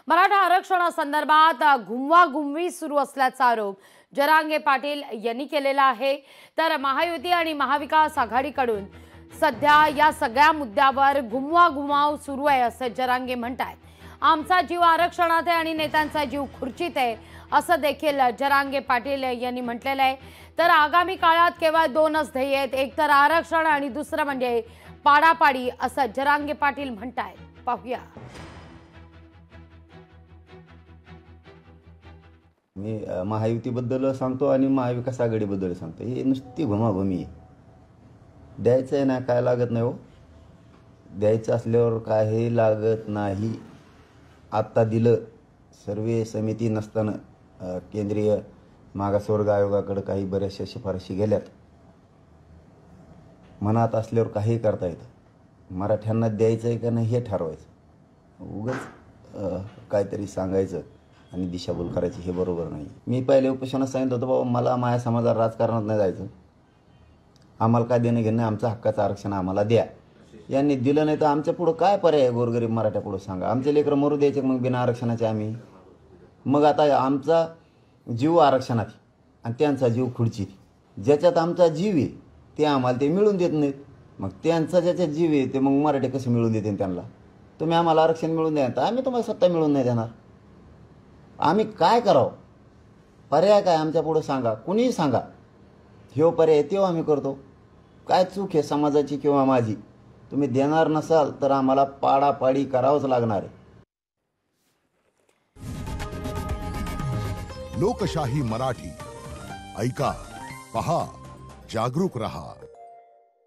मराठा आरक्षणासंदर्भात घुमवाघुमवी सुरू असल्याचा आरोप जरांगे पाटील यांनी केलेला आहे। तर महायुती आणि महाविकास आघाडीकडून सध्या या सगळ्या मुद्द्यावर घुमवाघुमव सुरू आहे असं जरांगे म्हणतात। आमचा जीव आरक्षणात आहे आणि नेत्यांचा जीव खुर्चीत आहे असं देखील जरांगे पाटील यांनी म्हटलेलं आहे। तर आगामी काळात केवळ दोनच ध्येय आहेत, एक तर आरक्षण आणि दुसरं म्हणजे पाडापाडी असं जरांगे पाटील म्हणतात। पाहूया। मी महायुतीबद्दल सांगतो आणि महाविकास आघाडीबद्दल सांगतो। ही नुसती घुमाघुमी आहे। द्यायचं आहे ना, काय लागत नाही हो। द्यायचं असल्यावर काही लागत नाही। आत्ता दिलं, सर्वे समिती नसताना केंद्रीय मागासवर्ग आयोगाकडे काही बऱ्याचशा शिफारशी गेल्यात। मनात असल्यावर काही करता येतं। मराठ्यांना द्यायचं आहे का नाही हे ठरवायचं। उगाच काहीतरी सांगायचं आणि दिशाभूल करायची हे बरोबर नाही। मी पहिले उपोषणात सांगितलं होतं, बाबा मला माझ्या समाजात राजकारणात नाही जायचं, आम्हाला काय देणं घेणं, आमचं हक्काचं आरक्षण आम्हाला द्या। यांनी दिलं नाही तर आमच्या पुढं काय पर्याय आहे? गोरगरीब मराठ्या पुढं सांगा। आमचे लेकरं मरू द्यायचे मग बिना आरक्षणाचे आम्ही? मग आता आमचा जीव आरक्षणात आणि त्यांचा जीव खुर्चीत। ज्याच्यात आमचा जीव आहे ते आम्हाला ते मिळून देत नाहीत। मग त्यांचा ज्याच्यात जीव आहे ते मग मराठे कसे मिळून देतील त्यांना? तुम्ही आम्हाला आरक्षण मिळून द्या तर आम्ही तुम्हाला सत्ता मिळून नाही देणार। आम्ही काय करावं? पर्याय काय आमच्या पुढं सांगा, कुणीही सांगा। ह्यो पर्याय तेव्हा आम्ही करतो। काय चूक आहे समाजाची किंवा माझी? तुम्ही देणार नसाल तर आम्हाला पाडापाडी करावंच लागणार आहे। लोकशाही मराठी ऐका, पहा, जागरूक रहा।